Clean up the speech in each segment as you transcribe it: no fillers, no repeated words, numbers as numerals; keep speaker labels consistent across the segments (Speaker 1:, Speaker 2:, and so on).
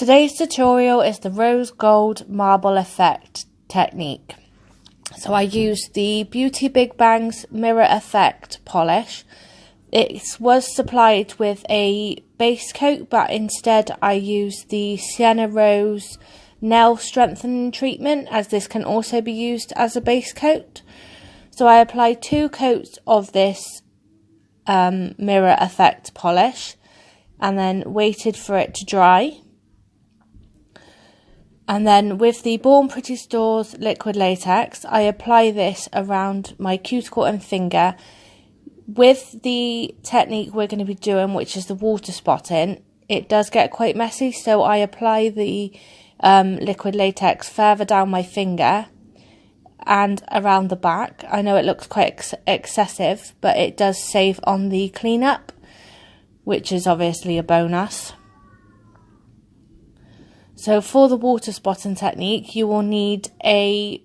Speaker 1: Today's tutorial is the rose gold marble effect technique. So I used the BeautyBigbangs mirror effect polish. It was supplied with a base coat, but instead I used the Sienna Rose nail strengthening treatment, as this can also be used as a base coat. So I applied 2 coats of this mirror effect polish and then waited for it to dry. And then with the Born Pretty Stores liquid latex, I apply this around my cuticle and finger. With the technique we're going to be doing, which is the water spotting, it does get quite messy, so I apply the liquid latex further down my finger and around the back. I know it looks quite excessive, but it does save on the cleanup, which is obviously a bonus. So for the water spotting technique, you will need a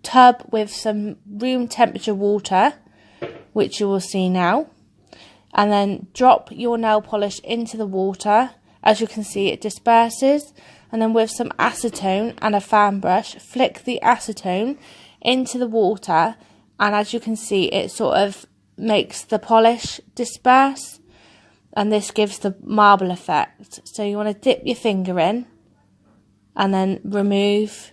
Speaker 1: tub with some room temperature water, which you will see now, and then drop your nail polish into the water. As you can see, it disperses, and then with some acetone and a fan brush, flick the acetone into the water, and as you can see, it sort of makes the polish disperse. And this gives the marble effect. So you want to dip your finger in and then remove,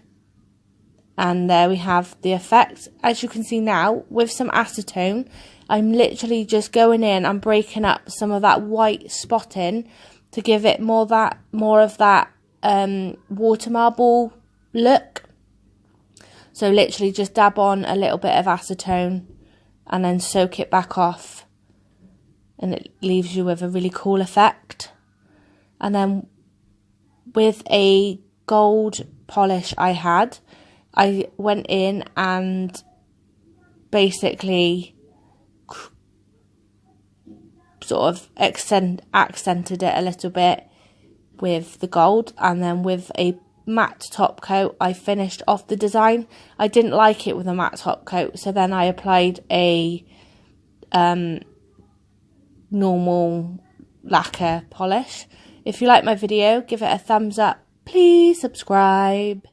Speaker 1: and there we have the effect. As you can see now, with some acetone, I'm literally just going in and breaking up some of that white spotting to give it more of that water marble look. So literally just dab on a little bit of acetone and then soak it back off, and it leaves you with a really cool effect. And then with a gold polish I went in and basically sort of accented it a little bit with the gold, and then with a matte top coat I finished off the design. I didn't like it with a matte top coat, so then I applied a normal lacquer polish. If you like my video, give it a thumbs up. Please subscribe.